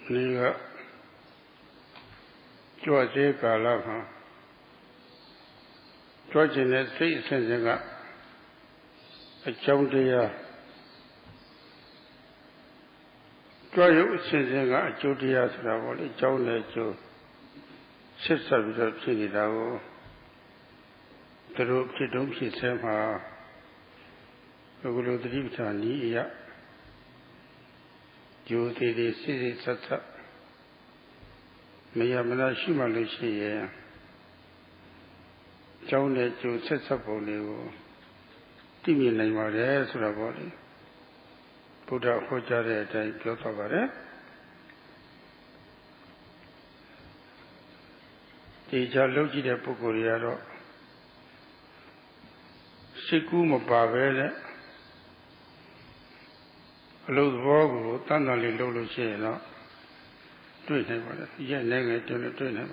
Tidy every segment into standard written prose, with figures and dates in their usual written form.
Niga George Galava George in the street sending up a Jodia George sending a Jodia Travel, John Joe, sister with a Chilidao, the rope to do she sent her. The Guru Drivtani, you did a city sat. Mayamana Shima Lucia John to set up only Timmy Name Surabody. Put out Hojare and Pyotavare. The Jalogi de Pocoriaro Sikuma Pavere. Lord Vogu, Tanali Lulucena, doing him, yet negative to him.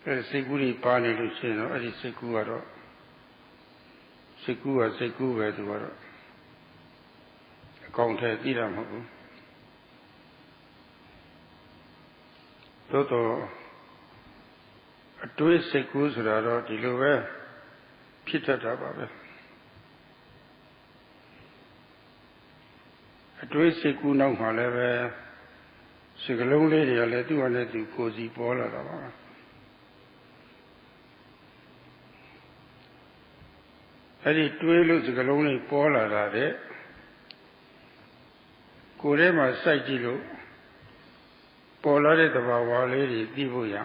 A Siguri Pani Luceno, a Siguaro, Sigua, Sigua, Duaro. A countess Idam. Toto a twist Sigus Rado, Diluve, Peter Tababe. A twist Siguna, however, Sigalong lady, I let you and let you cozy Paula. I did 12 Sigalong Paula Rade Kurema Sajilo Paula de Bawa lady, Dibuya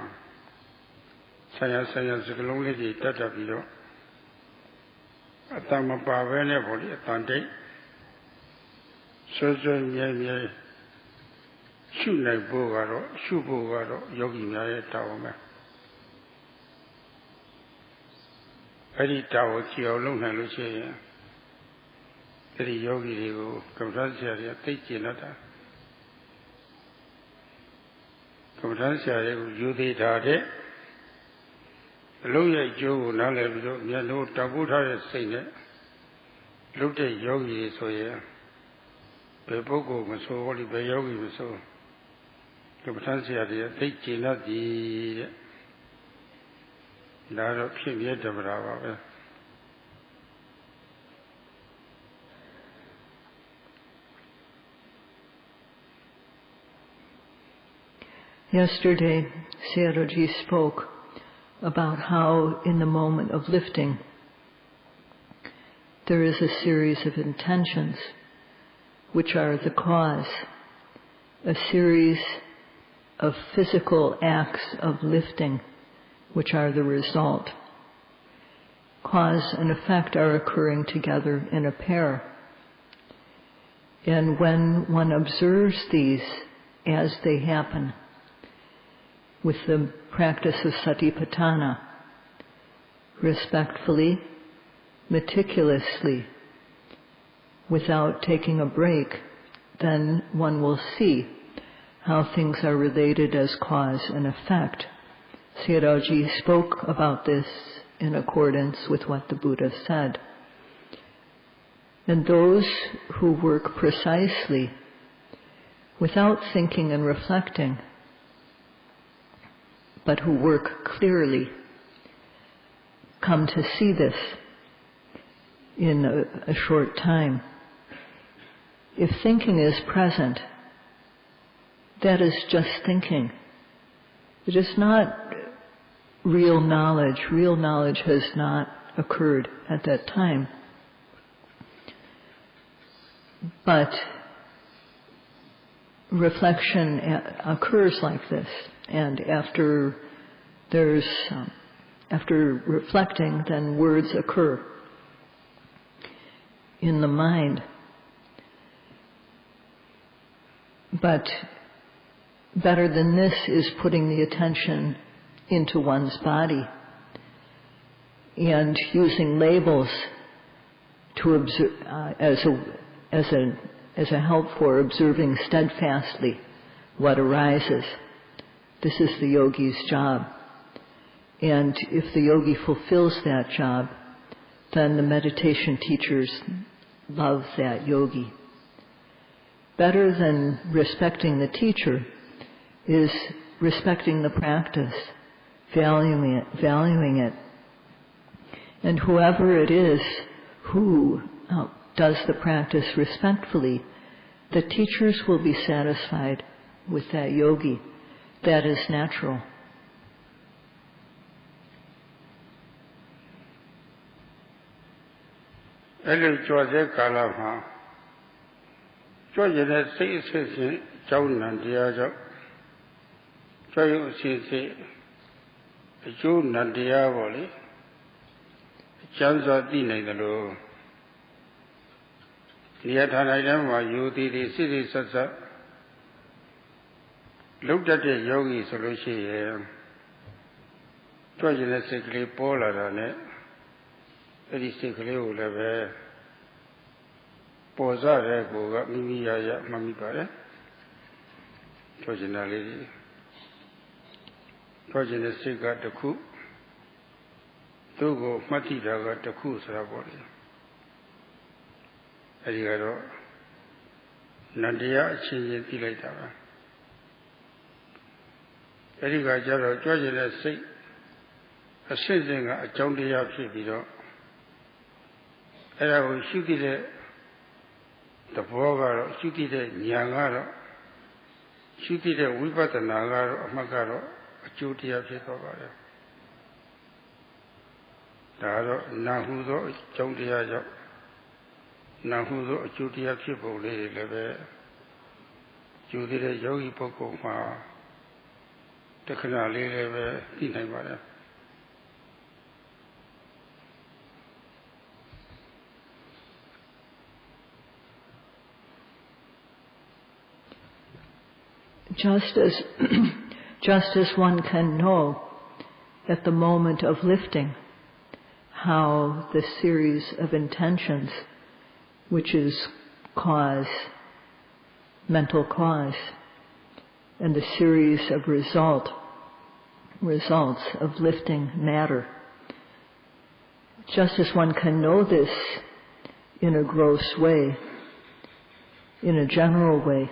Saya Sigalong lady, Tata Bilo Atama Pavene body, Tante. Surgeon Yay Shoot like Bogaro, Shubogaro, Yogi Maya Tawama. Eddie Tower, Chiolong and Lucia. Eddie Yogi, Conferencia, Tichinata. Conferencia, you did Hade. Loya Joe, Nale, Yano, Tabuta, Singer. Looked at Yogi, so yeah. Bebogo was so holy by Yogi was so. Conferencia, Tichinati. Naro Kimia de Brava. Yesterday, Sayadawgyi spoke about how in the moment of lifting, there is a series of intentions which are the cause, a series of physical acts of lifting which are the result. Cause and effect are occurring together in a pair. And when one observes these as they happen, with the practice of satipatthana, respectfully, meticulously, without taking a break, then one will see how things are related as cause and effect. Sayadawgyi spoke about this in accordance with what the Buddha said. And those who work precisely, without thinking and reflecting, but who work clearly, come to see this in a short time. If thinking is present, that is just thinking. It is not real knowledge. Real knowledge has not occurred at that time. But reflection occurs like this, and after reflecting, then words occur in the mind. But better than this is putting the attention into one's body and using labels to observe as a help for observing steadfastly what arises. This is the yogi's job. And if the yogi fulfills that job, then the meditation teachers love that yogi. better than respecting the teacher is respecting the practice, valuing it. And whoever it is who does the practice respectfully, the teachers will be satisfied with that yogi. That is natural. Hello, George Kalama. George says, John and Diajo. Joy says, June and Diavoli. Chance of dinner the law. Yet I am you did the city such a looked at the yogi solution. Tragically polar on it. Very sickly will have a posa go up me, Mammy Pare. Traginally. Tragically got the coup. Togo Matida got the coup, Sarabori. Adigaro Nadia changing the later. Adigajaro, Georgia say a sensing a jounty of Shibido. And I will shoot it the Bogaro, shoot it Nyangaro, shoot it a Wipatanagaro, Magaro, a duty of Shikogaro. Daro, Nahudo, Jounty. Nahudo, a duty of people, lady Leve, Judy, a yogi poco, the canal leve, Dinamara. Just as one can know at the moment of lifting how the series of intentions, which is cause, mental cause, and the series of results of lifting matter. Just as one can know this in a gross way, in a general way,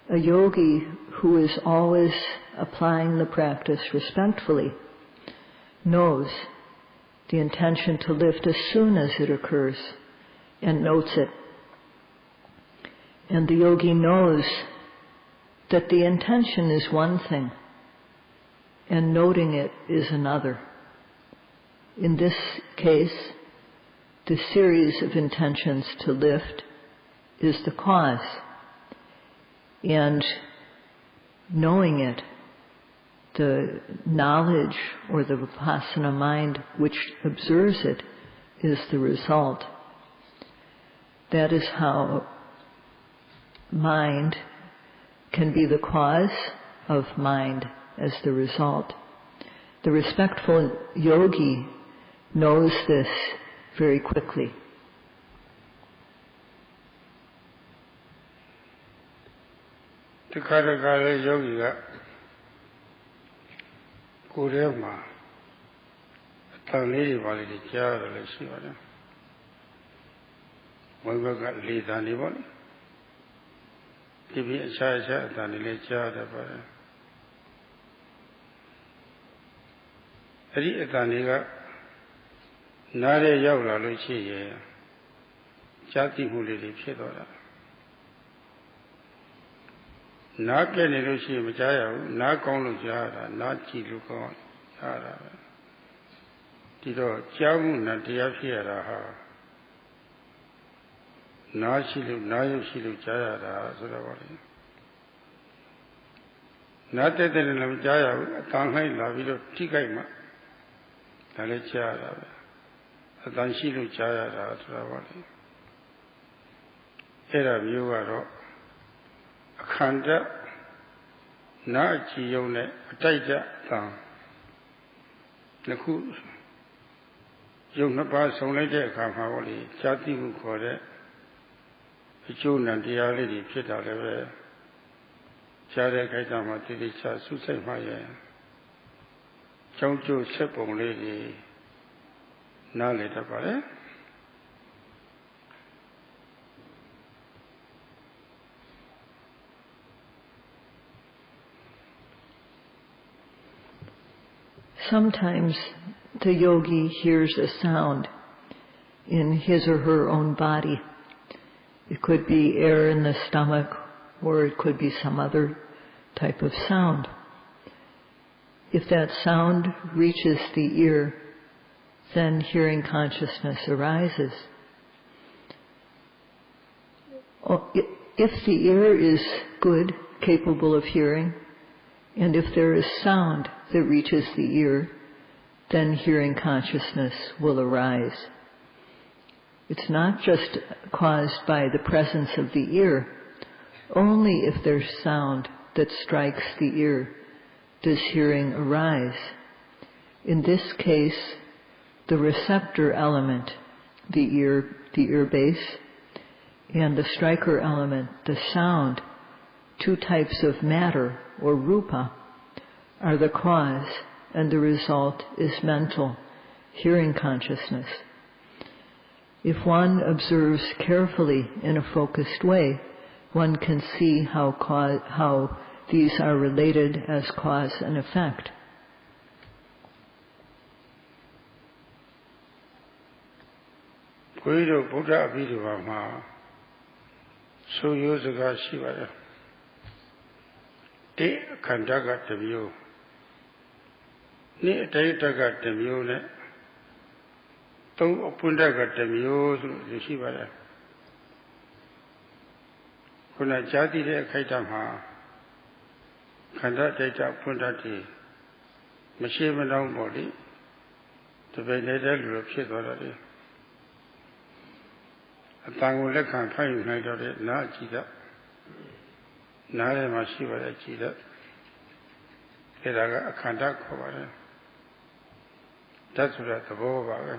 a yogi who is always applying the practice respectfully knows the intention to lift as soon as it occurs and notes it. And the yogi knows that the intention is one thing and noting it is another. In this case, the series of intentions to lift is the cause. And knowing it, the knowledge or the vipassana mind which observes it is the result. That is how mind can be the cause of mind as the result. The respectful yogi knows this very quickly. The Karakara yogi Kurema, a lady by the jar, let's see what when we got lead anyone. Give me a charge and a lecture. Eddie Etaniga Nare Yola Lucia Jati Huli Chedora. Not getting Lucia Majaya, not going to Jara, not Chiluko Jara. Tido Jamu Nadia Fiera. Nashilu, Nayushilu Jaya, Sodavali. Not that in Jaya, Tanghai Lavilo Tikaima, Nalechara, Atanshilu Jaya, Sodavali. Era Viewer. Khanda na chiyone ataita tang naku yong na ba song lai de akha ma bo le jati mu khaw de achu nan taya lai de phit ta le be ja de khai ta ma ti ti cha su sai ma ye chong chu set pong lai de na le ta pa le Sometimes the yogi hears a sound in his or her own body. It could be air in the stomach, or it could be some other type of sound. If that sound reaches the ear, then hearing consciousness arises. If the ear is good, capable of hearing, and if there is sound that reaches the ear, then hearing consciousness will arise. It's not just caused by the presence of the ear. Only if there's sound that strikes the ear does hearing arise. In this case, the receptor element, the ear base, and the striker element, the sound, two types of matter or rupa, are the cause, and the result is mental, hearing consciousness. If one observes carefully in a focused way, one can see how these are related as cause and effect. Buddha Abhidhamma so yosaga shivaya te khandaga tamyo ni atayitaga tamyo ne tong apundaga tamyo so shivaya kuna jati de akhaita ma khanda taita apundati mashi manong mo li tabeနေတဲ့လူဖြစ်သွားတယ်အတန်ကိုလက်ခံဖတ်ယူနိုင်တော့တဲ့နာကြည်တတ်နားထဲမှာရှိပါတဲ့ကြည်တတ်အဲဒါကအခန္ဓာခေါ်ပါတယ်ဓာတ်ဆိုတာသဘောပါပဲ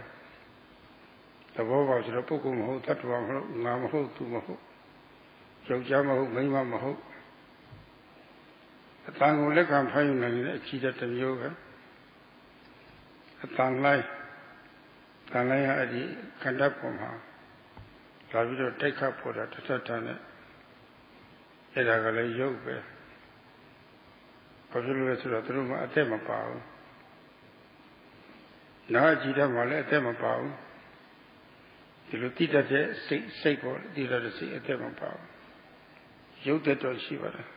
သဘောပါဆိုတော့ပုဂ္ဂိုလ်မဟုတ်တ attva မဟုတ်ငါမဟုတ်သူမဟုတ်ယောက်ျားမဟုတ်မိန်းမမဟုတ်အတန်ကိုလက်ခံဖတ်ယူနိုင်တဲ့အကြည်တတ်တစ်မျိုးပဲအတန်လိုက်တန်လိုက်ရအဲ့ဒီခန္ဓာပေါ်မှာလာပြီးတော့တိုက်ခတ်ပေါ်တာတထထနဲ့အဲ့ဒါကလည်းရုပ်ပဲဘာဖြစ်လို့လဲဆိုတော့သူတို့ကအသက်မပါဘူးနာကြည့်တယ်မှလည်းအသက်မပါဘူးဒီလိုတိတတ်တဲ့စိတ်ပေါ်တိတတ်တဲ့စိတ်အသက်မပါဘူးရုပ်သက်တော့ရှိပါတယ်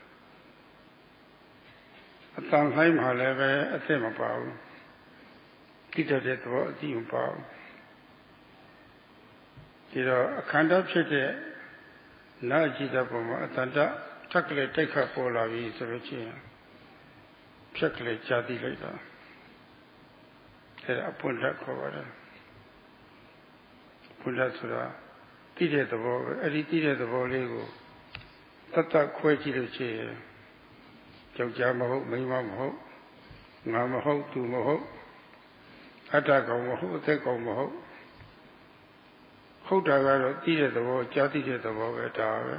အတန်ခိုင်းမှလည်းပဲအသက်မပါဘူးတိတတ်တဲ့သဘောအတိမပါဘူးဒီတော့အခန္ဓာဖြစ်တဲ့နာကြည့်တဲ့ပုံမှာအတန်တထက်ကလေးတိုက်ခတ်ပေါ်လာပြီဆိုလို့ချင်းဖြက်ကလေးကြာတိလိုက်တာအဲဒါအပွင့်ဓာတ်ခေါ်ပါတယ်ပွင့်ဓာတ်ဆိုတာတိတဲ့သဘောပဲအဲ့ဒီတိတဲ့သဘောလေးကိုတတ်တတ်ခွဲကြည့်လို့ချင်းယောက်ျားမဟုတ်မိန်းမမဟုတ်ငါမဟုတ်သူမဟုတ်အတ္တကောင်မဟုတ်အသက်ကောင်မဟုတ်ဟုတ်တာကတော့သိတဲ့သဘောကြားသိတဲ့သဘောပဲဒါပဲ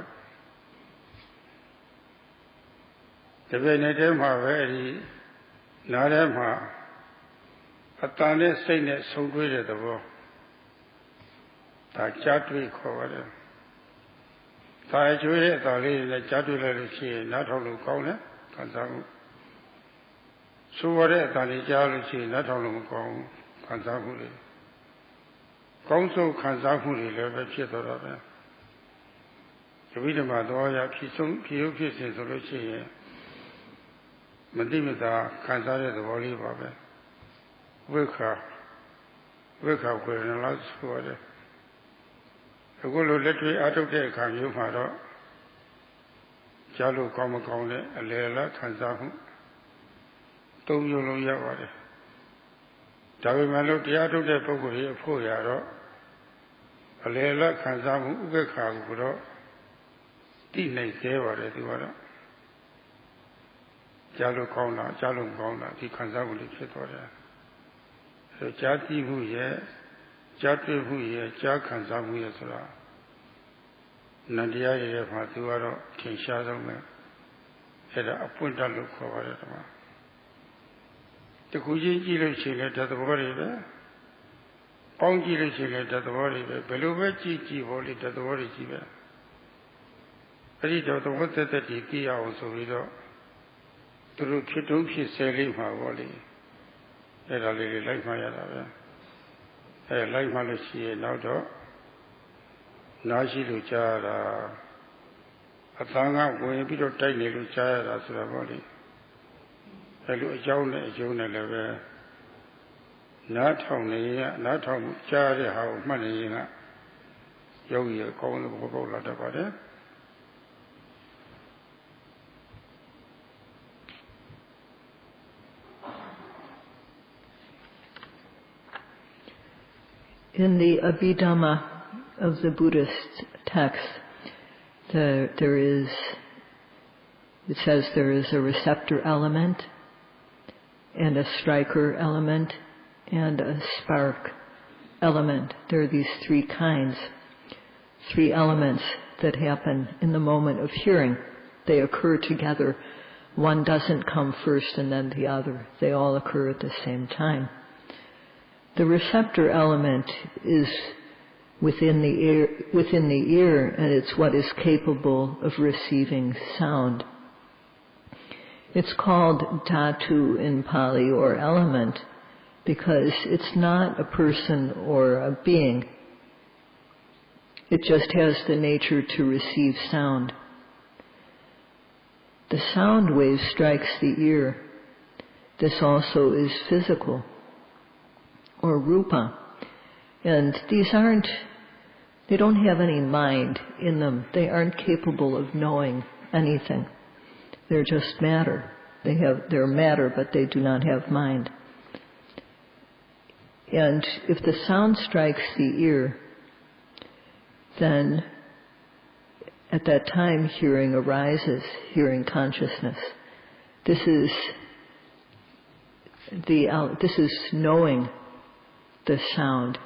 ဒီပြိုင်နေတဲ့မှာပဲဒီနားထဲမှာအတန်နဲ့စိတ်နဲ့ဆုံတွေ့တဲ့သဘောဒါကြားတွေ့ခေါ်ပါတယ်ဒါကျွေးတဲ့အတန်လေးနဲ့ကြားတွေ့လိုက်လို့ရှိရင်နားထောင်လို့ကောင်းတယ်ခံစားမှုဆိုရတဲ့အတန်လေးကြားလို့ရှိရင်နားထောင်လို့မကောင်းဘူးခံစားမှုတွေကောင်းဆုံးခံစားမှုတွေလည်းပဲဖြစ်သွားတာပဲဒီဝိဓမ္မာတော်ရဖြစ်ဆုံးဖြစ်ရုပ်ဖြစ်စဉ်ဆိုလို့ရှိရင်မတိမတာခံစားတဲ့သဘောလေးပါပဲဝိခာဝေဒနာလို့ဆိုရတယ်အခုလိုလက်တွေ့အားထုတ်တဲ့အခါမျိုးမှာတော့ကြားလို့ကောင်းမကောင်းတဲ့အလယ်လားခံစားမှုသုံးမျိုးလုံးရပါတယ်ဒါပေမဲ့လို့တရားထုတ်တဲ့ပုဂ္ဂိုလ်ရဲ့ဖို့ရတော့အလယ်လားခံစားမှုဥပ္ပခါကိုတော့တိနိုင်သေးပါတယ်ဒီကတော့ကြားလို့ကောင်းတာကြားလို့မကောင်းတာဒီခံစားမှုတွေဖြစ်သွားတယ်အဲကြားသိမှုရဲ့ကြားတွေ့မှုရဲ့ကြားခံစားမှုရဲ့ဆိုတာနန္တရားရဲ့မှာသူကတော့ထင်ရှားဆုံးပဲအဲဒါအပွင့်တတ်လို့ခေါ်ပါတယ်ဒီမှာတခုချင်းကြည့်လို့ရှိရင်လည်းဓာတ်သဘောတွေပဲပေါင်းကြည့်လို့ရှိရင်လည်းဓာတ်သဘောတွေပဲဘယ်လိုပဲကြည့်ဖို့လေဓာတ်သဘောတွေကြည့်ပဲအဲ့ဒီတော့သဘောသက်သက်ဒီကြည့်အောင်ဆိုပြီးတော့သူတို့ဖြစ်တုံးဖြစ်ဆဲလေးမှာပေါ့လေ Lily like my other. Like Malaysia, now dog. Nashi Luchara. A thanga when a bit of tiny Luchara as a body. A Jonah level. Not only, not on charity how money in a yogi calling the whole lot about it. In the Abhidhamma of the Buddhist text, it says there is a receptor element and a striker element and a spark element. There are these three kinds, three elements that happen in the moment of hearing. They occur together. One doesn't come first and then the other. They all occur at the same time. The receptor element is within the ear, and it's what is capable of receiving sound. It's called dhatu in Pali, or element, because it's not a person or a being. It just has the nature to receive sound. The sound wave strikes the ear. This also is physical, or rupa. And they don't have any mind in them. They aren't capable of knowing anything. They're just matter. They're matter, but they do not have mind. And if the sound strikes the ear, then at that time hearing arises, hearing consciousness. This is knowing the sound.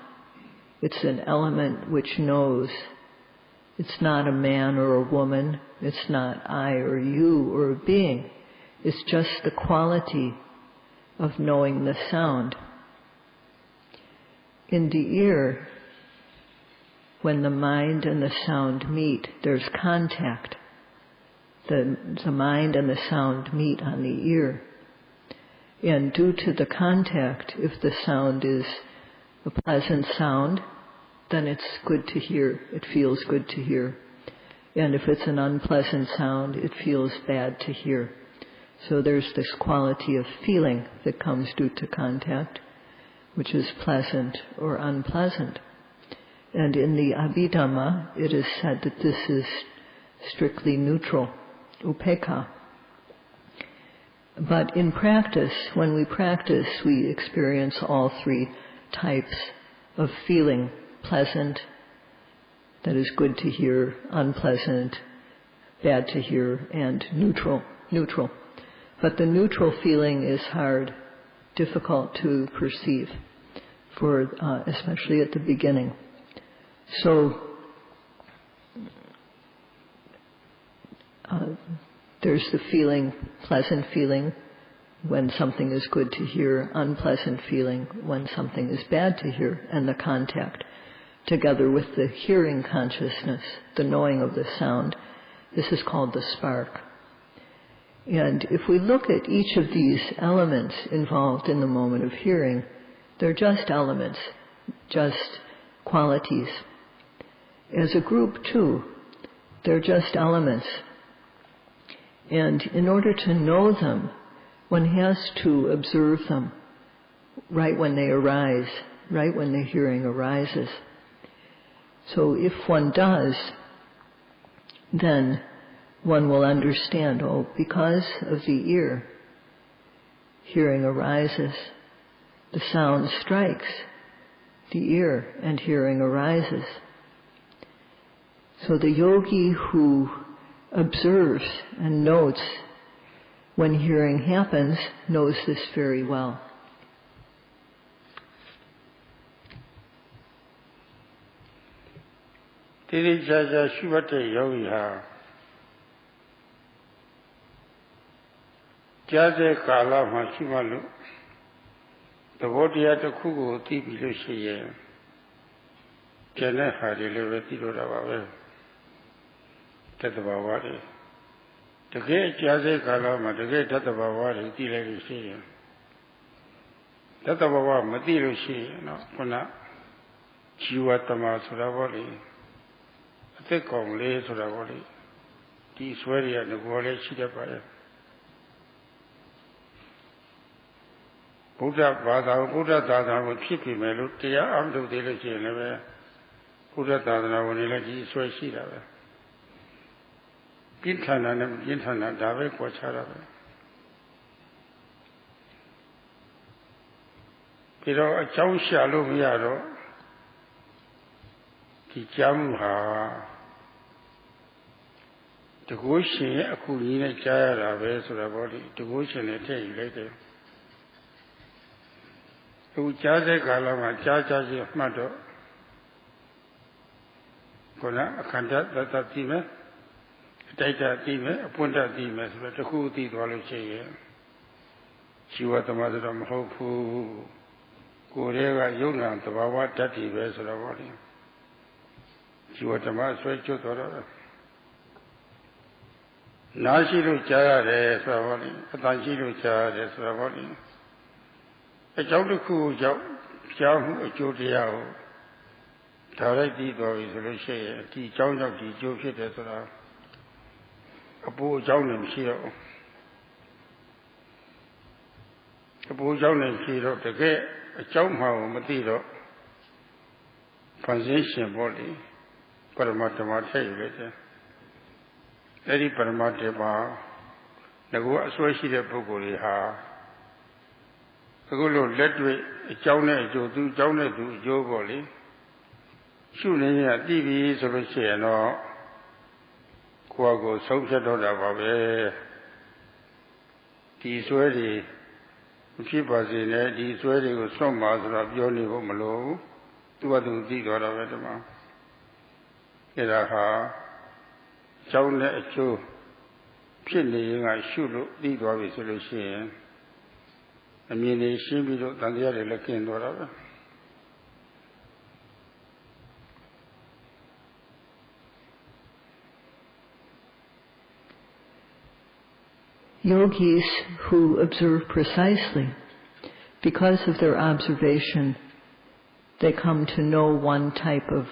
It's an element which knows. It's not a man or a woman. It's not I or you or a being. It's just the quality of knowing the sound. In the ear, when the mind and the sound meet, there's contact. The mind and the sound meet on the ear. And due to the contact, if the sound is a pleasant sound, then it's good to hear. It feels good to hear. And if it's an unpleasant sound, it feels bad to hear. So there's this quality of feeling that comes due to contact, which is pleasant or unpleasant. And in the Abhidhamma, it is said that this is strictly neutral, upekkha. But in practice, when we practice, we experience all three types of feeling: pleasant, that is good to hear; unpleasant, bad to hear; and neutral. But the neutral feeling is hard, difficult to perceive, especially at the beginning. So there's the feeling, pleasant feeling when something is good to hear, unpleasant feeling when something is bad to hear, and the contact, together with the hearing consciousness, the knowing of the sound. This is called the spark. And if we look at each of these elements involved in the moment of hearing, they're just elements, just qualities. As a group too, they're just elements. And in order to know them, one has to observe them right when they arise, right when the hearing arises. So if one does, then one will understand, because of the ear, hearing arises. The sound strikes the ear and hearing arises. So the yogi who observes and notes when hearing happens knows this very well. Tiri jaja shivate yogi ha. Jaja kala ma shivalu. The vodya to kugo tibi lo shiye. Jana hari le vetiro ravawe. Tatavawari. The great Jaze Kalama, the great Tatavawari, Tila Lucia. Tata Baba Matirushi, no, Puna, Jivatama Suravoli, a thick on lay Suravoli, these very and the Gole Chidapaya. Buddha Bada, Buddha Dada would keep him a look to your arm to the village. Buddha Dada when he let you swear sheet of it. Gintana and Gintana, Davik, what's her of it. Pero a chow shallow yaro, the jamha, the ocean, a coolina jara, vessel of body, the ocean a tail later. Who Jaja Galama, Jaja Mato, Kona, a conduct that team, data team, a punta team, but the who did Wallace. She was the mother of Hopu. Kurega Yungan, the Bawa Tati vessel of body. She was a master to Torah. Nashiru Chara, Savali, Atanjiru Chara, Savali. A Jauku Jamu, a Judiao. Tarati Doris, Lucia, the John of the Jupiter, a poor John and Shiro. A poor John and Shiro, the gate. A Chomha Matiro, Translation body, Paramatama later. Lady Paramatama, the Gua Swashida Puguri Ha. The Gulu Ledway, a Chowna to Chowna to Joe Bolly. Shooting at TV Solution, Quago, Social Dota, the Swedi. Keep us in it, these wedding was some master of your liver malo, to what do you got of it? Iraha, Chowna Chu, Pinning, I should lead what is solution. I mean, they seem to look than the other looking whatever. Yogis who observe precisely, because of their observation, they come to know one type of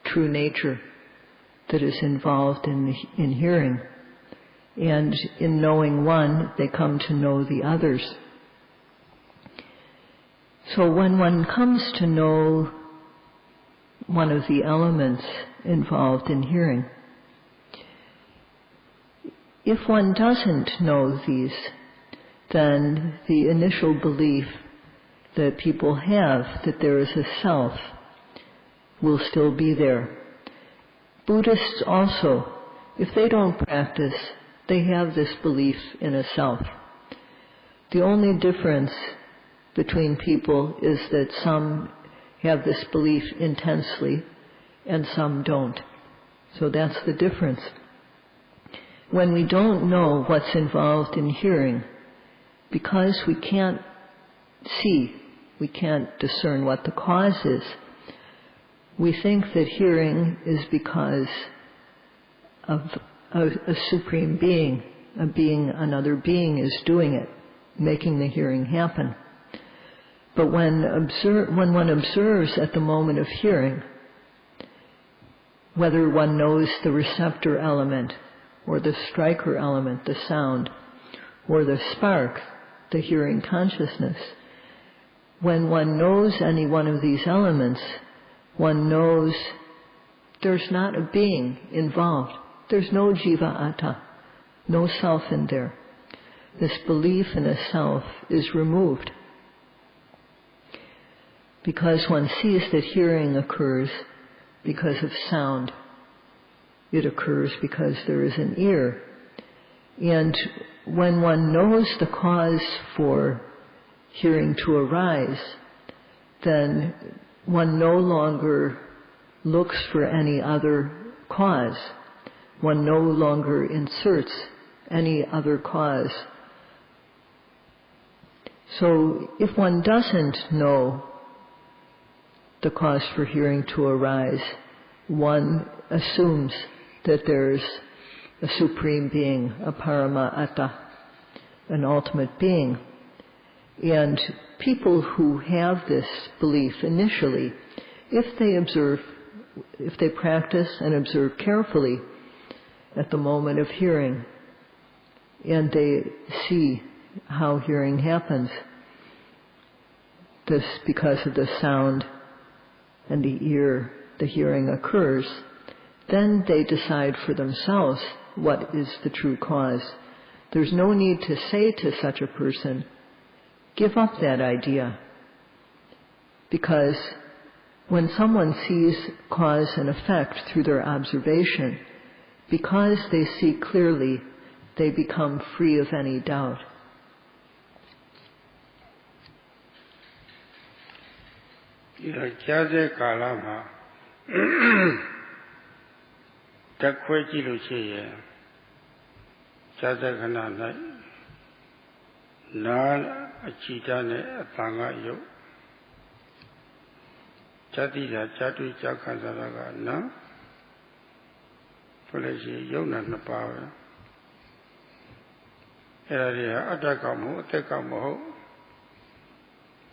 true nature that is involved in hearing. And in knowing one, they come to know the others. So when one comes to know one of the elements involved in hearing, if one doesn't know these, then the initial belief that people have that there is a self will still be there. Buddhists also, if they don't practice, they have this belief in a self. The only difference between people is that some have this belief intensely and some don't. So that's the difference. When we don't know what's involved in hearing, because we can't see, we can't discern what the cause is, we think that hearing is because of a supreme being, another being is doing it, making the hearing happen. But when one observes at the moment of hearing, whether one knows the receptor element, or the striker element, the sound, or the spark, the hearing consciousness. When one knows any one of these elements, one knows there's not a being involved. There's no jiva atta, no self in there. This belief in a self is removed. Because one sees that hearing occurs because of sound. It occurs because there is an ear. And when one knows the cause for hearing to arise, then one no longer looks for any other cause. One no longer inserts any other cause. So if one doesn't know the cause for hearing to arise, one assumes that there's a supreme being, a parama atta, an ultimate being. And people who have this belief initially, if they practice and observe carefully at the moment of hearing, and they see how hearing happens, this because of the sound and the ear, the hearing occurs, then they decide for themselves what is the true cause. There's no need to say to such a person, give up that idea. Because when someone sees cause and effect through their observation, because they see clearly, they become free of any doubt. Jatira Jatu Jakasaraga na Polishi Yona Napawa Area Atakamu, Tekamo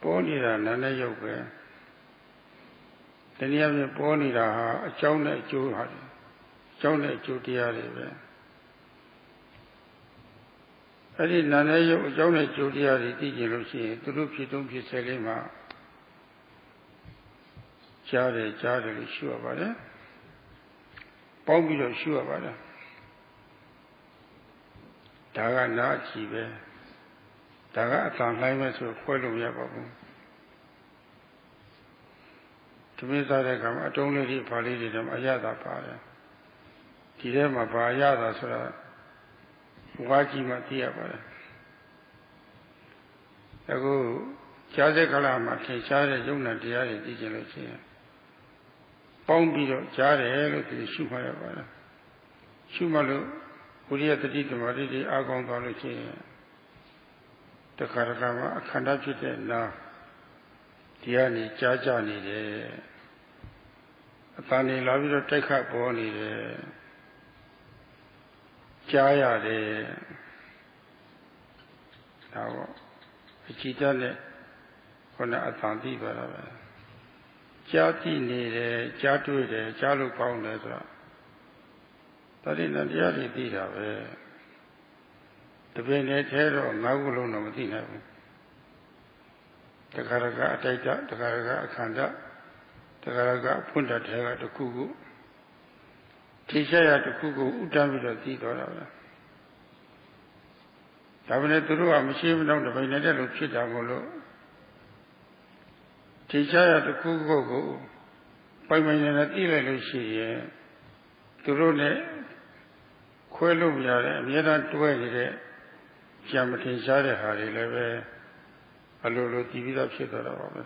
Bonira Nana Yoga. Then you have the Bonira, a Jona Juhari, Jona Judiari. I did Nana Jona Judiari, Digilusi, Turuki Dumpi Selima. Jare, sure about it. Bombilo, sure about it. Daga Nachi, Daga Tanheimer to Pueblo Yababu. To me, I don't let it palliate them, Ayada Paya. Tirema Bayada, so Waki Matia. I go Jazakalama, Jare, Juna, Diari, Digital. Bombilo, Jare, the Shumaya. Shumalu, Uria the Ditamari, Agon Dolochi. The Karakama, Kandachite, na Diani, Jajani, Atani Lavito take up Boni, Jaya, now, Chitane, on the Atanti, Jati needed, Jatu, Jalu Pounders. That is not reality. The Benet Hero, Nagulo Nomadina. The Karaga Tata, the Karaga Kanda, the Karaga Punta Terra to Kugu. Tishaya to Kugu, Utamida Tito. Cabinet Turu, I'm ashamed of the Benet of Chitamolo. Tishaya to Kugu, by my Nati, Turone, Quello Yara, Yara Tuere, Jamatin Sare Hari Leve, Alolo Divida Chitara.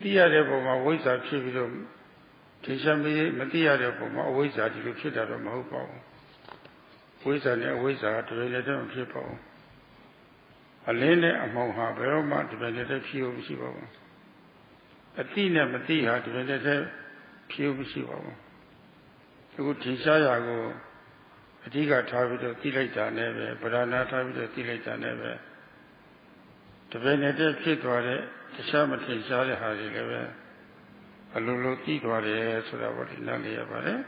Dia Reboma, always attributed Tishami, Matia Reboma, always attributed to Mopo. Wizard, always attributed to people. Alene among her, Belma, to benefit few people. Athena Matia to benefit few people. The Tishaya go. Diga Tabito Tileta Neve, Badana Tabito Tileta Neve. The Benedette Pitware, the Shamatin Sari Hari Leve, a Lulu Tidware, so that what in Nalia Bare.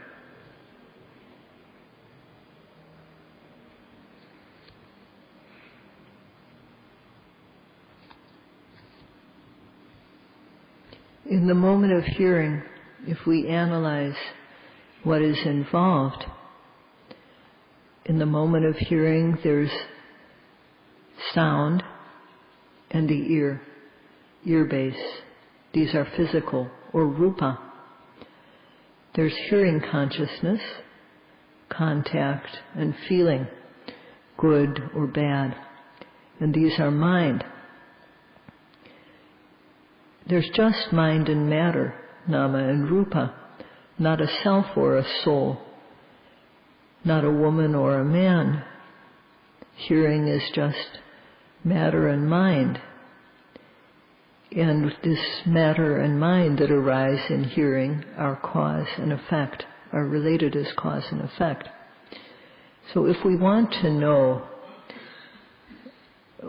In the moment of hearing, if we analyze what is involved, in the moment of hearing, there's sound and the ear base. These are physical or rupa. There's hearing consciousness, contact, and feeling, good or bad. And these are mind. There's just mind and matter, nama and rupa, not a self or a soul. Not a woman or a man. Hearing is just matter and mind. And this matter and mind that arise in hearing are cause and effect, are related as cause and effect. So if we want to know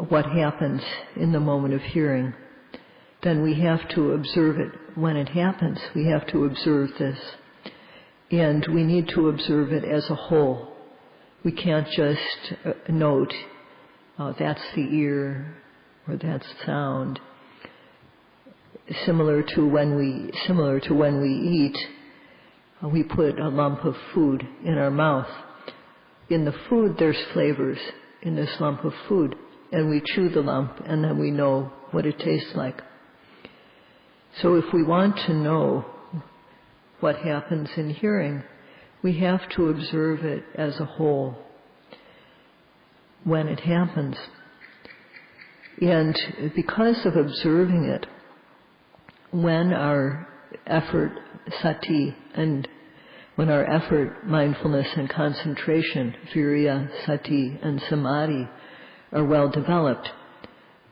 what happens in the moment of hearing, then we have to observe it when it happens. We have to observe this. And we need to observe it as a whole. We can't just note, that's the ear, or that's sound. Similar to when we eat, we put a lump of food in our mouth. In the food, there's flavors in this lump of food, and we chew the lump, and then we know what it tastes like. So if we want to know what happens in hearing, we have to observe it as a whole when it happens. And because of observing it, when our effort, sati, and when our effort, mindfulness and concentration, virya, sati, and samadhi, are well developed,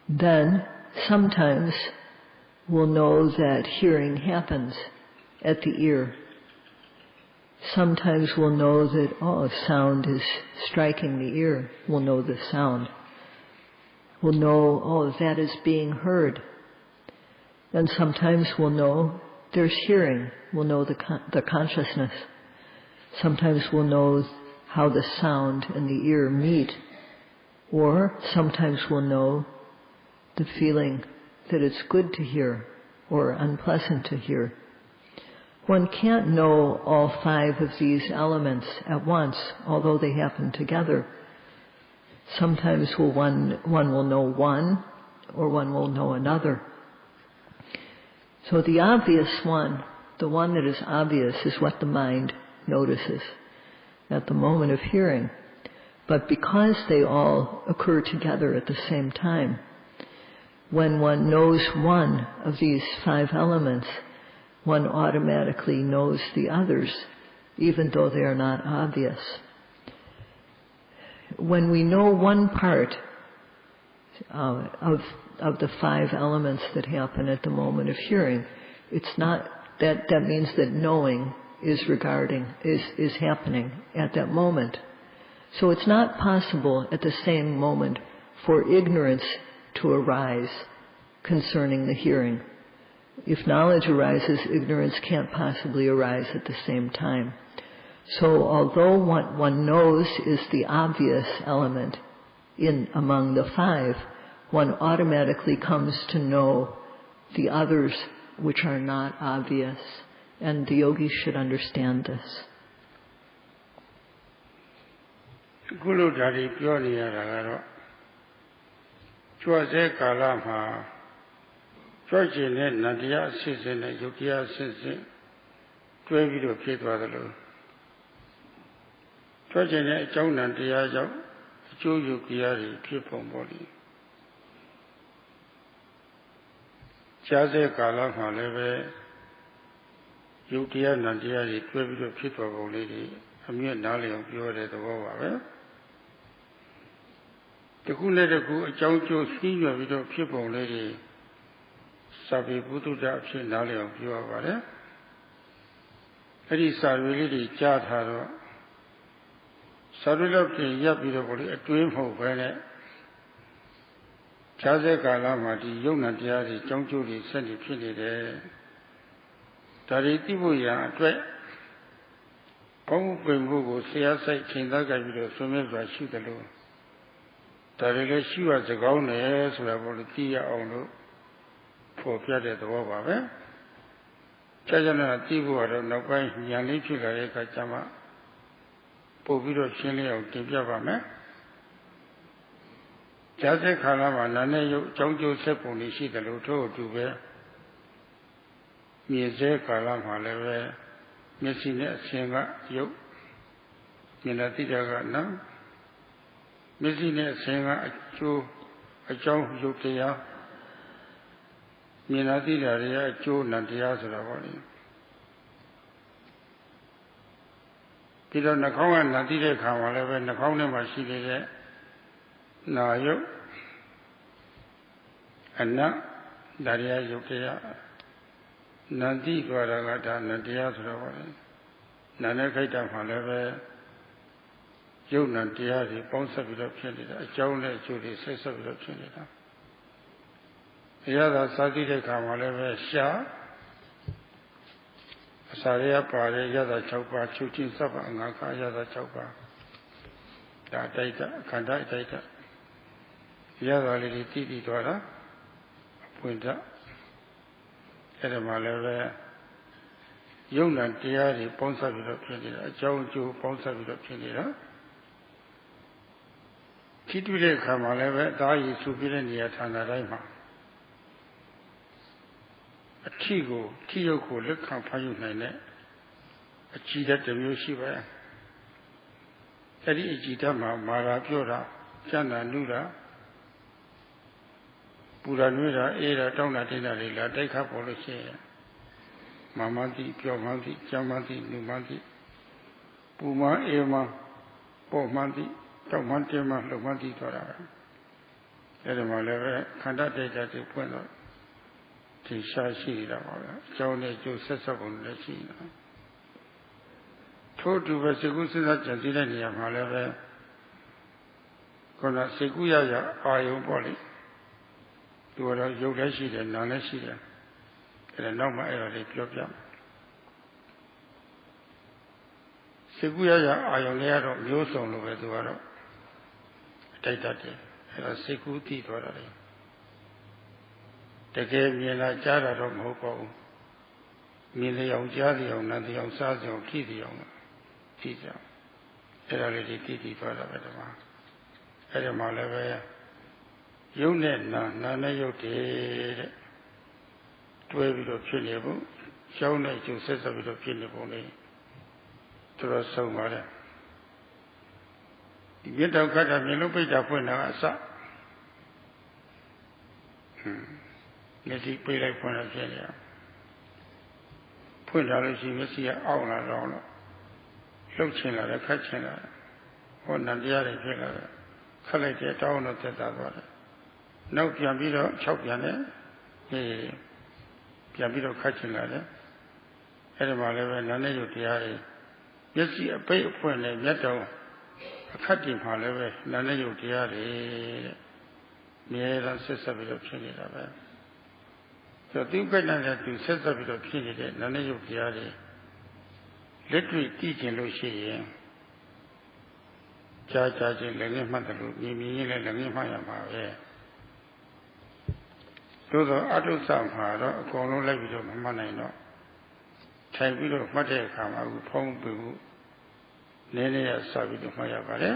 then sometimes we'll know that hearing happens at the ear. Sometimes we'll know that, sound is striking the ear. We'll know the sound. We'll know, that is being heard. And sometimes we'll know there's hearing. We'll know the consciousness. Sometimes we'll know how the sound and the ear meet. Or sometimes we'll know the feeling that it's good to hear or unpleasant to hear. One can't know all 5 of these elements at once, although they happen together. Sometimes one will know one, or one will know another. So the obvious one, the one that is obvious, is what the mind notices at the moment of hearing. But because they all occur together at the same time, when one knows one of these 5 elements, one automatically knows the others, even though they are not obvious. When we know one part of the 5 elements that happen at the moment of hearing, it's not that means that knowing is happening at that moment. So it's not possible at the same moment for ignorance to arise concerning the hearing. If knowledge arises, ignorance can't possibly arise at the same time. So although what one knows is the obvious element among the 5, one automatically comes to know the others which are not obvious, and the yogis should understand this. Guru Dari Pyoni Yaragaro Chwaze Kalama Chwajine Nadia Sisin Yukia Sisin Dwevido Pitwadalo Chwajine Jong Nadia Jong Chu Yukiari Pipon Body Chaze Kalama Leve Yukia Nadia Dwevido Pitwa Lady Amir Nali of Pure the Wawa. The Kuleku, a Jojo senior with a people lady, Sabi Buddha Japsi Nali of Pure Valley. That is a really chat haro. Sadulaki Yapidaboli, a dream of Vene. Chaze Kalama, the young Nadia, Jojo, sent it pretty. Taritibuya, Dre. Open Google, see a sight, Chindaga with a swimming by shoot alone. Tarele she was a governor, so I will see on for Piat at the Waba. Chajana Tibu, I don't know why Yaniki Kachama, Povito Chile of Tibjavame. Jaze Kalama, Nane, Jojo Seponi, she the Loto to bear. Mize Kalama, Leve, Messina, Senga, Yo, Minatijaga, no. Missing saying a Joe Yukia Minati Joe Nantia Savali. Did on the Kawan Natire Kawa, and the Kawana Machine Nayo and Na Daria Yukia Nandi Guadagata Nantia Savali. Nanakaita Maleve ယုံနာတရားတွေပေါင်းစပ်ပြီးတော့ဖြစ်နေတာအကြောင်းနဲ့အကျိုးတွေဆက်ဆက်ပြီးတော့ဖြစ်နေတာအရသာစာသိတဲ့ခါမှာလည်းပဲရှားအစာရပါတယ်ရသာ6ပါးချုပ်ချင်းစပ်ပါငါးခါရသာ6ပါးဒါအတိုက်တခန္ဓာအတိုက်တရသာလေးတွေတည်သွားတာအပွင့်တအဲ့ဒါမှလည်းပဲယုံနာတရားတွေပေါင်းစပ်ပြီးတော့ဖြစ်နေတာအကြောင်းအကျိုးပေါင်းစပ်ပြီးတော့ဖြစ်နေတာထိတွေ့တဲ့အခါမှာလည်းပဲအသားရည်ဆူပြတဲ့နေရာဌာနတိုင်းမှာအထီကိုထီရုပ်ကိုလက်ခံဖမ်းယူနိုင်တဲ့အကြည်ဓာတ်တစ်မျိုးရှိပါရဲ့အဲ့ဒီအကြည်ဓာတ်မှာမာရာပြောတာကျန်တာနုတာပူရာနွေးတာအေးတာတောင်းတာတင်းတာတွေလာတိုက်ခတ်ပေါ်လို့ရှိရင်မာမတိပြောမှန်တိကြမ်းမှန်တိနုမှန်တိပူမှအေးမှပေါ်မှန်တိတောက်မှတင်းမှလှုပ်မှတိသွားတာပဲအဲ့ဒီမှာလည်းပဲခန္ဓာတိုက်တာတွေဖွင့်တော့ဒီရှားရှိနေတာပါပဲအကြောင်းနဲ့ကျိုးဆက်ဆက်ပုံလည်းရှိနေတာထို့တူပဲစေကုစဉ်းစားကြံစည်တဲ့နေရာမှာလည်းပဲခုနစေကုရအာယုံပေါ့လေသူကတော့ရုပ်လည်းရှိတယ်နာမ်လည်းရှိတယ်အဲ့ဒါနောက်မှအဲ့ဒါလေးပြောပြမယ်စေကုရအာယုံလည်းကတော့မျိုးစုံလိုပဲသူကတော့အတိုက်တတ်တယ်အဲ့ဒါစေကုသိသွားတာလေတကယ်မြင်လာကြားတာတော့မဟုတ်ပါဘူးမြင်လျောင်ကြားလျောင်နားလျောင်စားလျောင်ကြည့်လျောင်ကြည့်ကြအဲ့ဒါလေးဒီတည်သွားတာပဲဒီမှာအဲ့ဒီမှာလည်းပဲယုတ်နဲ့နာနဲ့ယုတ်တယ်တဲ့တွဲပြီးတော့ဖြစ်နေဖို့ရှောင်းနဲ့ကျုပ်ဆက်ဆက်ပြီးတော့ဖြစ်နေပုံလေးသူတို့ဆုံးပါတယ်ဒီမြတ်တော်ခတ်တာမြင်လို့ပိတ်တာဖွင့်တာအစမျက်စိပိတ်လိုက်ဖွင့်လိုက်ဖြစ်နေအောင်ဖွင့်လာလို့ရှိရင်မျက်စိကအောင့်လာတော့လှုပ်ချင်လာတယ်ခတ်ချင်လာတယ်ဟောနံတရားတွေဖြစ်လာတယ်ခတ်လိုက်တဲ့တောင်းတော့သက်သာသွားတယ်နောက်ပြန်ပြီးတော့6ပြန်တယ်ပြန်ပြီးတော့ခတ်ချင်လာတယ်အဲ့ဒီမှာလည်းပဲနာနဲ့ရုပ်တရားတွေမျက်စိအပိတ်အဖွင့်နဲ့မျက်တော်အခတ်တင်မှာလည်းပဲနာနဲ့ရုပ်တရားတွေတဲ့မြဲတမ်းဆက်ဆက်ပြီးတော့ဖြစ်နေတာပဲသူကိစ္စနဲ့သူဆက်ဆက်ပြီးတော့ဖြစ်နေတဲ့နာနဲ့ရုပ်တရားတွေလက်တွေ့ကြည့်ကျင်လို့ရှိရင်ကြားချင်းလည်းငင်းမှတ်တယ်လို့မြင်ရင်လည်းငင်းမှတ်ရမှာပဲသို့သောအတုဆမှာတော့အကုန်လုံးလိုက်ပြီးတော့မမှတ်နိုင်တော့ထိုင်ပြီးတော့မှတ်တဲ့အခါမှာအခုဖုံးပြီးမှုနည်းနည်းရစပြီးတော့မှတ်ရပါတယ်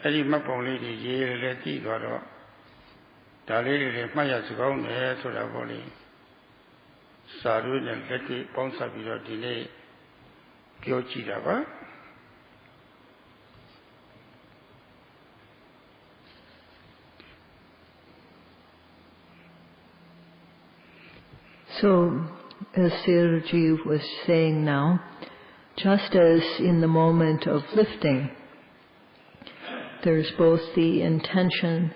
အဲ့ဒီမှတ်ပုံလေးတွေရေးရလည်းကြည့်သွားတော့ဒါလေးတွေမှတ်ရစကောင်းတယ်ဆိုတာပေါ့လေစာရွေးနဲ့လက်တွေ့ပေါင်းစပ်ပြီးတော့ဒီနေ့ပြောကြည့်တာပါ So, as Sayadawgyi was saying now, just as in the moment of lifting, there's both the intention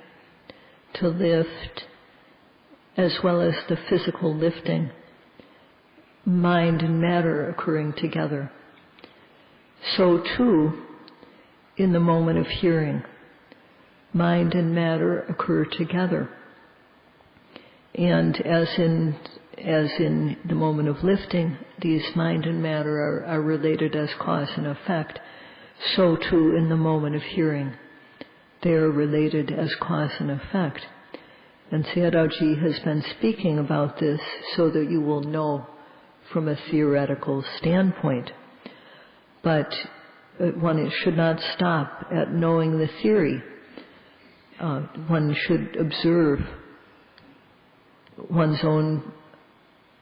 to lift as well as the physical lifting, mind and matter occurring together. So too, in the moment of hearing, mind and matter occur together. And as in the moment of lifting, these mind and matter are related as cause and effect, so too in the moment of hearing, they are related as cause and effect. And Sayadawgyi has been speaking about this so that you will know from a theoretical standpoint. But one should not stop at knowing the theory. One should observe one's own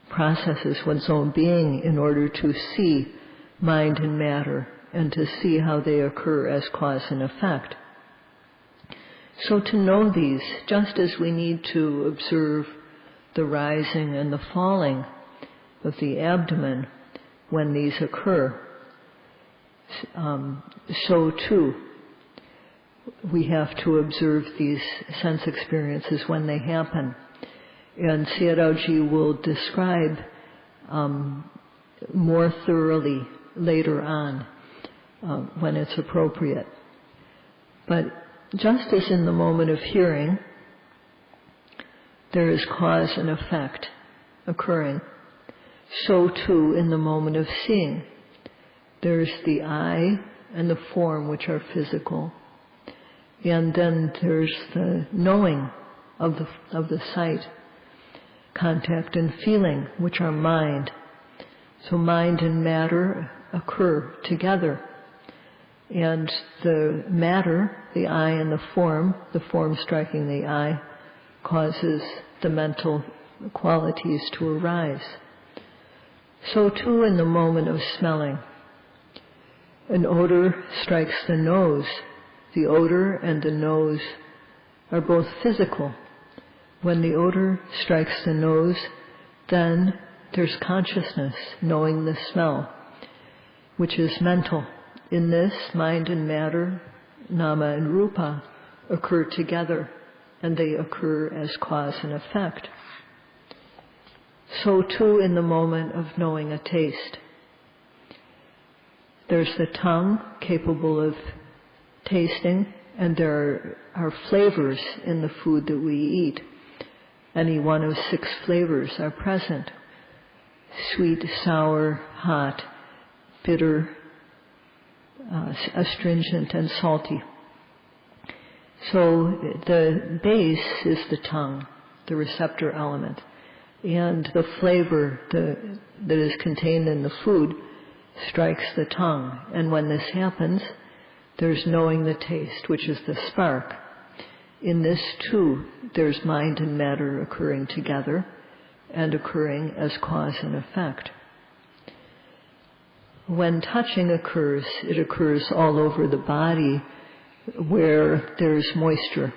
processes, one's own being, in order to see mind and matter and to see how they occur as cause and effect. So to know these, just as we need to observe the rising and the falling of the abdomen when these occur, so too we have to observe these sense experiences when they happen. And Sayadawgyi will describe more thoroughly later on when it's appropriate. But just as in the moment of hearing, there is cause and effect occurring, so too in the moment of seeing. There's the eye and the form, which are physical, and then there's the knowing of the sight, contact and feeling, which are mind. So mind and matter occur together. And the matter, the eye and the form striking the eye, causes the mental qualities to arise. So too in the moment of smelling. An odor strikes the nose. The odor and the nose are both physical. When the odor strikes the nose, then there's consciousness, knowing the smell, which is mental. In this, mind and matter, nama and rupa, occur together, and they occur as cause and effect. So too in the moment of knowing a taste. There's the tongue capable of tasting, and there are flavors in the food that we eat. Any one of 6 flavors are present: sweet, sour, hot, bitter, astringent, and salty. So the base is the tongue, the receptor element, and the flavor that is contained in the food strikes the tongue. And when this happens, there's knowing the taste, which is the spark. In this too, there's mind and matter occurring together and occurring as cause and effect. When touching occurs, it occurs all over the body where there's moisture.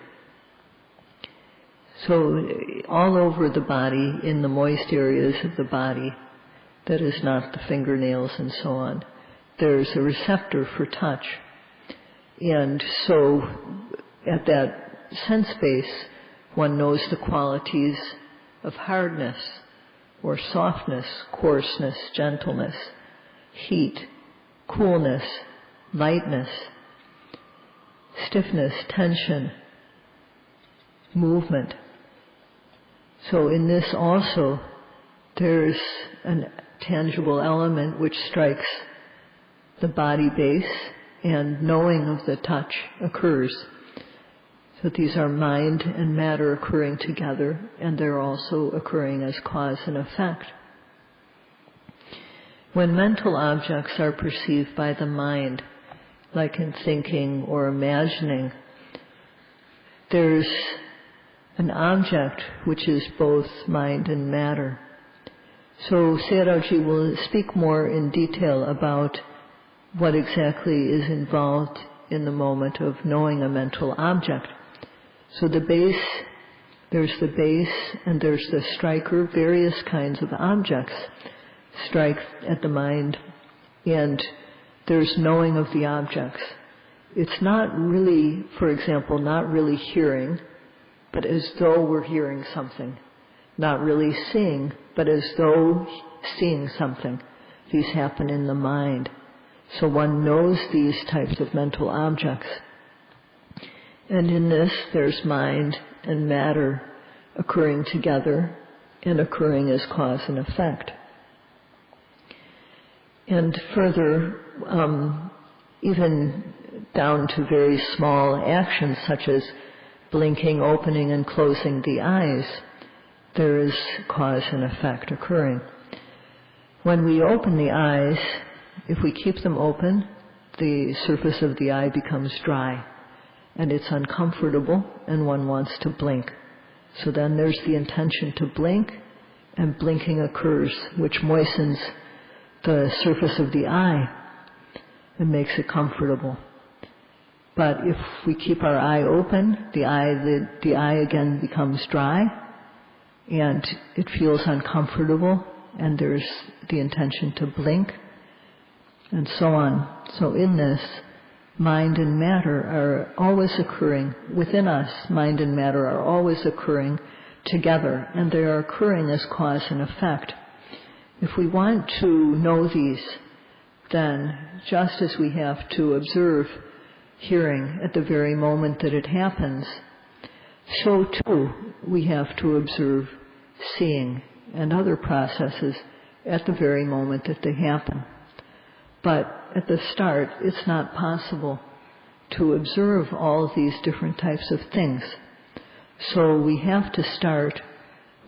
So all over the body, in the moist areas of the body, that is not the fingernails and so on, there's a receptor for touch. And so at that sense base, one knows the qualities of hardness or softness, coarseness, gentleness, heat, coolness, lightness, stiffness, tension, movement. So in this also, there's a tangible element which strikes the body base, and knowing of the touch occurs. So these are mind and matter occurring together, and they're also occurring as cause and effect. When mental objects are perceived by the mind, like in thinking or imagining, there's an object which is both mind and matter. So Sayadawgyi will speak more in detail about what exactly is involved in the moment of knowing a mental object. So the base, there's the base and there's the striker. Various kinds of objects strike at the mind, and there's knowing of the objects. It's not really, for example, not really hearing, but as though we're hearing something. Not really seeing, but as though seeing something. These happen in the mind. So one knows these types of mental objects. And in this, there's mind and matter occurring together and occurring as cause and effect. And further, even down to very small actions such as blinking, opening, and closing the eyes, there is cause and effect occurring. When we open the eyes, if we keep them open, the surface of the eye becomes dry, and it's uncomfortable, and one wants to blink. So then there's the intention to blink, and blinking occurs, which moistens the surface of the eye and makes it comfortable. But if we keep our eye open, the eye again becomes dry, and it feels uncomfortable, and there's the intention to blink, and so on. So in this, mind and matter are always occurring within us. Mind and matter are always occurring together, and they are occurring as cause and effect. If we want to know these then just as we have to observe hearing at the very moment that it happens, so too we have to observe seeing and other processes at the very moment that they happen. But at the start, it's not possible to observe all of these different types of things. So we have to start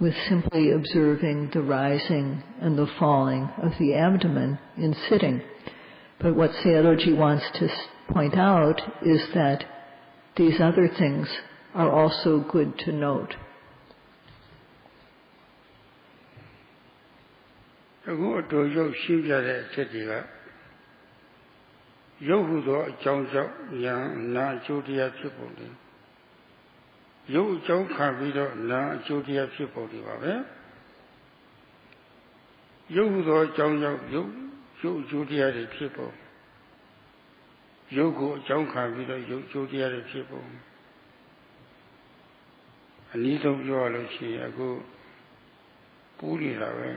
with simply observing the rising and the falling of the abdomen in sitting. But what Sayadawgyi wants to point out is that these other things are also good to note. အခုအတူရုပ်ရှင်းပြတဲ့အချက်တွေကရုပ်ဟုသောအကြောင်းကြောင့်ဉာဏ်နာအကျိုးတရားဖြစ်ပုံတွေရုပ်အကြောင်းခံပြီးတော့နာအကျိုးတရားဖြစ်ပုံတွေပါပဲရုပ်ဟုသောအကြောင်းကြောင့်ရုပ်အကျိုးတရားတွေဖြစ်ပုံရုပ်ကိုအကြောင်းခံပြီးတော့ရုပ်အကျိုးတရားတွေဖြစ်ပုံအနည်းဆုံးပြောရလို့ရှိရင်အခုပူးနေတာပဲ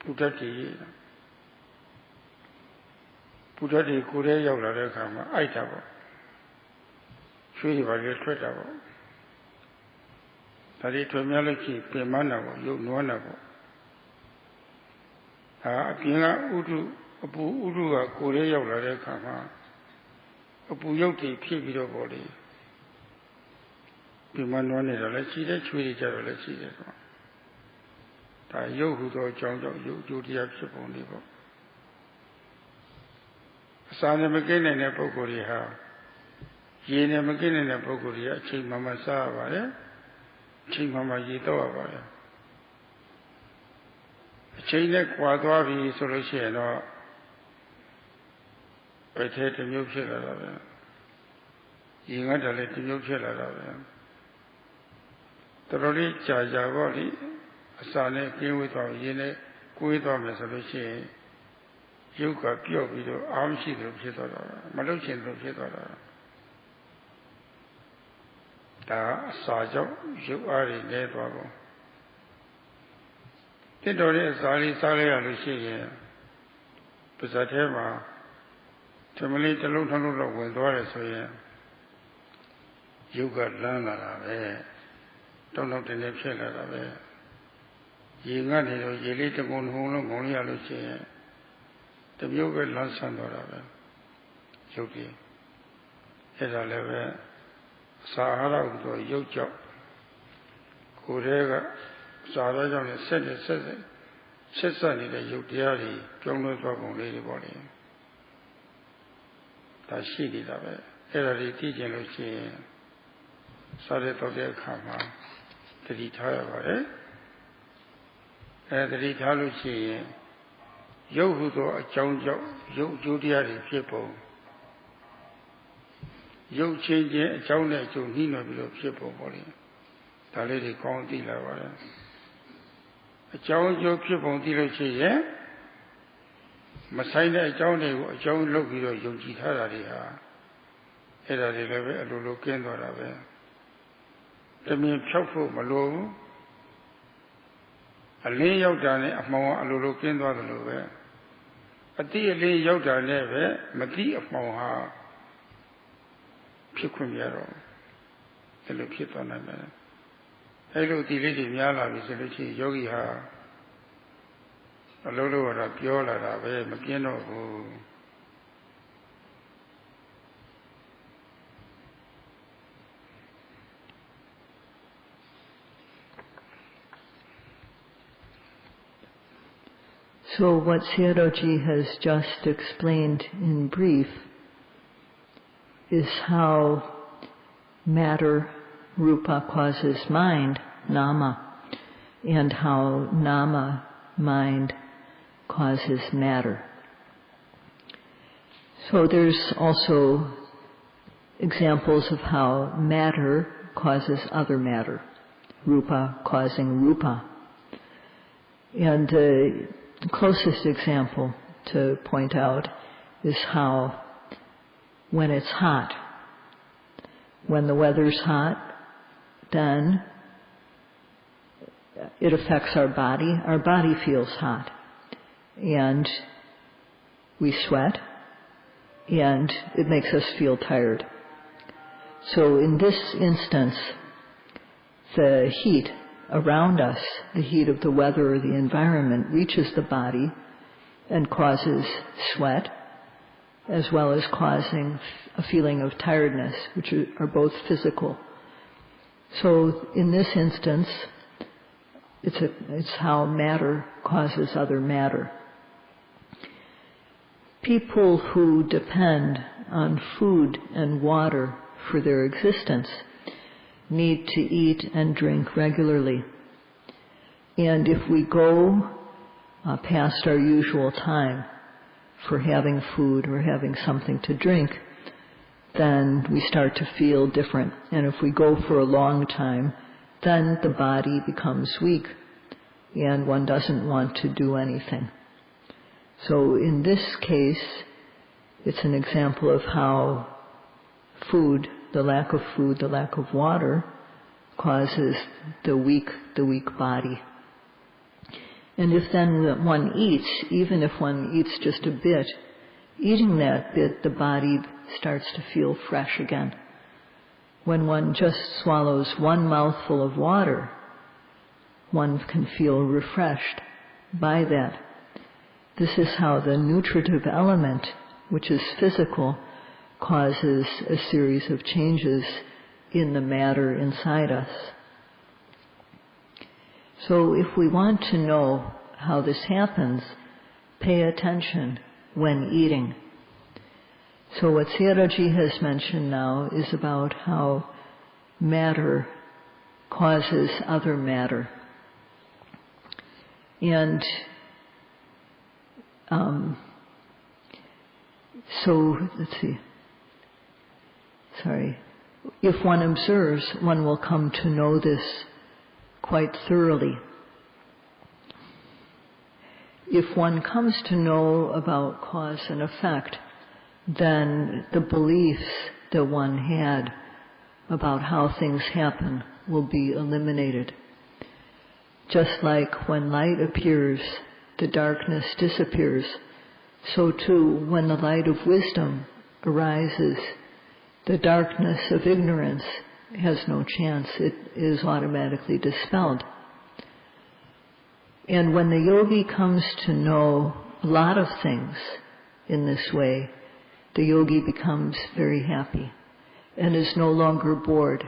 ပူတတ်တယ်ပူတတ်တယ်ကိုယ်ထဲရောက်လာတဲ့အခါမှာအိုက်တာပေါ့ရွှေတွေပါလေထွက်တာပေါ့ဒါတွေထွက်များလို့ရှိရင်ပင်မနာပေါ့ရုပ်နွမ်းတာပေါ့အပြင်ကအပူဥဒုကကိုယ်ထဲရောက်လာတဲ့အခါမှာအပူရုပ်တွေဖြစ်ပြီးတော့ပေါ့လေပင်မနွမ်းနေတာလည်းရှိတယ်ချွေးတွေကြတော့လည်းရှိတယ်ဆိုဒါရုပ်ဟူသောအကြောင်းကြောင့်ရုပ်အကျိုးတရားဖြစ်ပုံတွေပေါ့အစာနဲ့မကင်းနိုင်တဲ့ပုဂ္ဂိုလ်တွေဟာရေနဲ့မကင်းနိုင်တဲ့ပုဂ္ဂိုလ်တွေကအချိန်မှမှစားရပါတယ်အချိန်မှမှရေတော့ရပါတယ်အချိန်နဲ့ကွာသွားပြီဆိုလို့ရှိရင်တော့ပဲထဲတစ်မျိုးဖြစ်လာတာပဲရေငတ်တယ်လည်းတစ်မျိုးဖြစ်လာတာပဲတော်တော်လေးကြာကြာပေါ့လေအစာနဲ့ကင်းဝေးသွားရေနဲ့ကိုယ်သွားမယ်ဆိုလို့ရှိရင်ရုပ်ကပြော့ပြီးတော့အာမရှိသလိုဖြစ်သွားတာမလုပ်ချင်သလိုဖြစ်သွားတာဒါအစာကြောင့်ရုပ်အားတွေလဲသွားပုံတိတော်တဲ့အစာလေးစားလိုက်ရလို့ရှိရင်ပါးစပ်ထဲမှာဓမ္မလေးတစ်လုံးထလုံးတော့ဝင်သွားတယ်ဆိုရင်ရုပ်ကလန်းလာတာပဲတောက်တောက်တင်းတင်းဖြစ်လာတာပဲရေငတ်နေတော့ရေလေးတစ်ကုန်လုံးလုံးငုံရလို့ရှိရင်တမျိုးပဲလန်းဆန်းသွားတာပဲရုပ်ကြီးအဲ့ဒါလည်းပဲစာဟာရဥသောရုပ်ကြောင့်ကိုယ်တည်းကစာရကြောင့်လည်းဆက်ဆက်နေတဲ့ရုပ်တရားတွေပြောင်းလဲသွားပုံလေးတွေပေါ့လေဒါရှိနေတာပဲအဲ့ဒါတွေသိကျင်လို့ရှိရင်စားတဲ့တော့တဲ့အခါမှာတတိထားရပါတယ်တတိထားလို့ရှိရင်ရုပ်ဟုသောအကြောင်းကြောင့်ရုပ်အကျိုးတရားတွေဖြစ်ပုံရုပ်ချင်းချင်းအကြောင်းနဲ့အကျိုးနှီးနှောပြီးတော့ဖြစ်ပုံပေါ့လေဒါလေးတွေကောင်းသိလာပါတယ်အကြောင်းအကျိုးဖြစ်ပုံသိလို့ရှိရင်မဆိုင်တဲ့အကြောင်းတွေကိုအကြောင်းလုပ်ပြီးတော့ယုံကြည်ထားတာတွေဟာအဲ့ဒါတွေလည်းပဲအလိုလိုကင်းသွားတာပဲတမင်ဖြောက်ဖို့မလိုဘူးအလင်းရောက်တာနဲ့အမှောင်အလိုလိုကင်းသွားတယ်လို့ပဲအတိအလင်းရောက်တာနဲ့ပဲမတိအမှောင်ဟာဖြစ်ခွင့်ရတော့ဒီလိုဖြစ်သွားနိုင်တယ်အဲ့လိုဒီလေးတွေများလာပြီဆိုလို့ရှိရင်ယောဂီဟာအလုံးလုံးကတော့ပြောလာတာပဲမပြင်းတော့ဘူး So what Sayadawgyi has just explained in brief is how matter, rupa, causes mind, nama, and how nama, mind, causes matter. So there's also examples of how matter causes other matter, rupa causing rupa. And the closest example to point out is how when it's hot, when the weather's hot, then it affects our body feels hot. And we sweat, and it makes us feel tired. So in this instance, the heat around us, the heat of the weather or the environment, reaches the body and causes sweat, as well as causing a feeling of tiredness, which are both physical. So in this instance, it's how matter causes other matter. People who depend on food and water for their existence need to eat and drink regularly. And if we go past our usual time for having food or having something to drink, then we start to feel different. And if we go for a long time, then the body becomes weak and one doesn't want to do anything. So in this case, it's an example of how food, the lack of water, causes the weak body. And if then one eats, even if one eats just a bit, eating that bit, the body starts to feel fresh again. When one just swallows one mouthful of water, one can feel refreshed by that. This is how the nutritive element, which is physical, causes a series of changes in the matter inside us. So if we want to know how this happens, pay attention when eating. So what Sayadawgyi has mentioned now is about how matter causes other matter. And so, let's see. If one observes, one will come to know this quite thoroughly. If one comes to know about cause and effect, then the beliefs that one had about how things happen will be eliminated. Just like when light appears, the darkness disappears, so too when the light of wisdom arises, the darkness of ignorance has no chance. It is automatically dispelled. And when the yogi comes to know a lot of things in this way, the yogi becomes very happy and is no longer bored.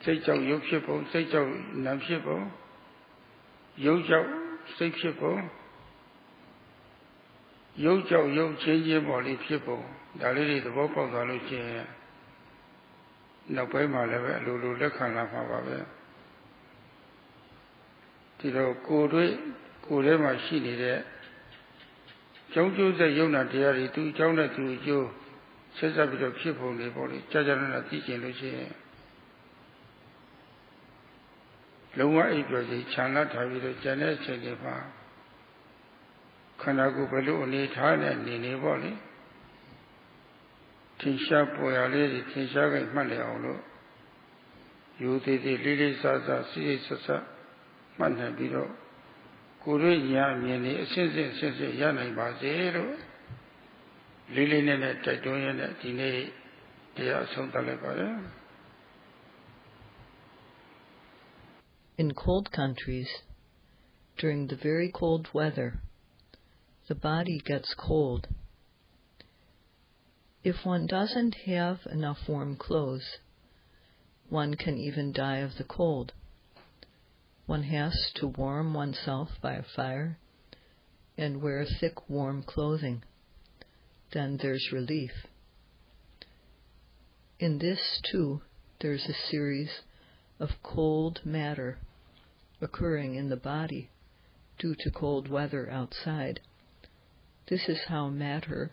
စိတ်ကြောင့်ယုတ်ဖြစ်ပုံစိတ်ကြောင့်နာဖြစ်ပုံယုတ်ကြောင့်စိတ်ဖြစ်ပုံယုတ်ကြောင့်ယုတ်ချင်းချင်းပေါ်လေးဖြစ်ပုံဒါလေးတွေသဘောပေါက်သွားလို့ရှိရင်နောက်ပိုင်းမှာလည်းပဲအလိုလိုလက်ခံလာမှာပါပဲဒီတော့ကိုယ်တွေကိုယ်ထဲမှာရှိနေတဲ့ကြောင်းကျိုးတဲ့ယုံနာတရားတွေသူအကြောင်းနဲ့သူအကျိုးဆက်ဆက်ပြီးတော့ဖြစ်ပုံတွေပေါ့လေကြာကြာနာသိကျင်လို့ရှိရင်လုံးဝအိပ်ပျော်ခြင်းခြံလက်ထားပြီးတော့ကျန်တဲ့အချိန်တွေမှာခန္ဓာကိုယ်ဘယ်လိုအနေထားနဲ့နေပေါ့လေထင်ရှားပေါ်ရလေးတွေထင်ရှားကြမှတ်လျအောင်လို့ယူသေးသေးလေးလေးစားစားစိစိဆက်ဆက်မှတ်နိုင်ပြီးတော့ကိုယ်ရဲ့ညာမြင်နေအစစ်စစ်ရနိုင်ပါစေလို့လေးလေးနဲ့တိုက်တွန်းရတဲ့ဒီနေ့တရားအဆုံးသတ်လိုက်ပါရစေ In cold countries, during the very cold weather, the body gets cold. If one doesn't have enough warm clothes, one can even die of the cold. One has to warm oneself by a fire and wear thick warm clothing. Then there's relief. In this too, there's a series of cold matter occurring in the body due to cold weather outside. This is how matter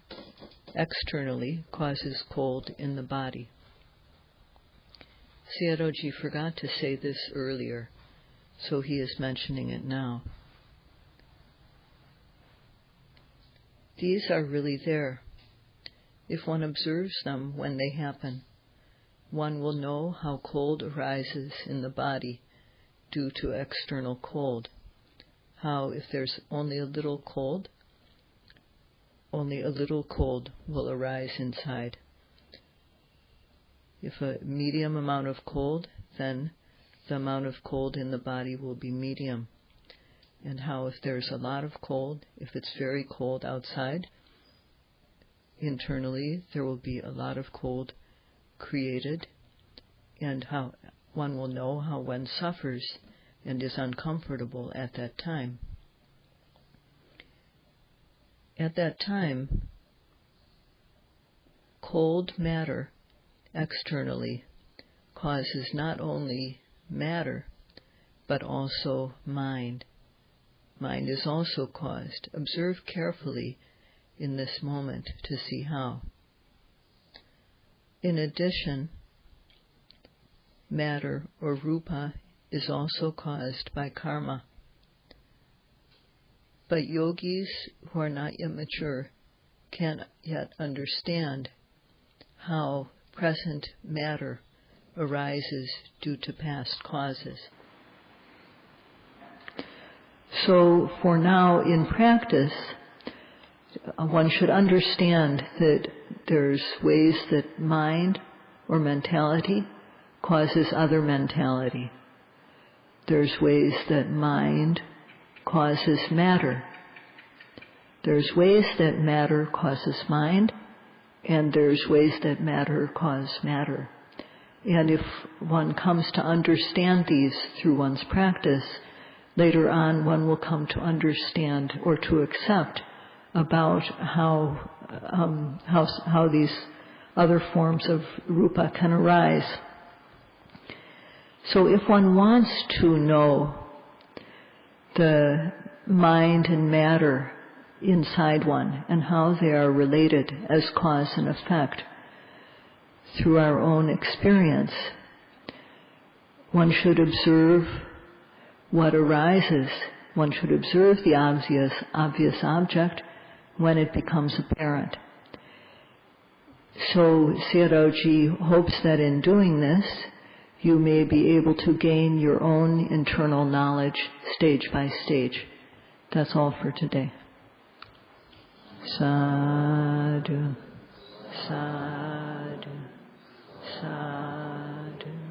externally causes cold in the body. Sayadawgyi forgot to say this earlier, so he is mentioning it now. These are really there. If one observes them when they happen, one will know how cold arises in the body due to external cold. How if there's only a little cold will arise inside. If a medium amount of cold, then the amount of cold in the body will be medium. And how if there's a lot of cold, if it's very cold outside, internally there will be a lot of cold created, and how one will know how one suffers and is uncomfortable at that time. At that time, cold matter externally causes not only matter, but also mind. Mind is also caused. Observe carefully in this moment to see how. In addition, matter or rupa is also caused by karma. But yogis who are not yet mature can't yet understand how present matter arises due to past causes. So for now in practice, one should understand that there's ways that mind or mentality causes other mentality. There's ways that mind causes matter. There's ways that matter causes mind, and there's ways that matter cause matter. And if one comes to understand these through one's practice, later on one will come to understand or to accept about how these other forms of rupa can arise. So if one wants to know the mind and matter inside one and how they are related as cause and effect through our own experience, one should observe what arises. One should observe the obvious object when it becomes apparent. So Sayadawgyi hopes that in doing this, you may be able to gain your own internal knowledge stage by stage. That's all for today. Sadhu, sadhu, sadhu.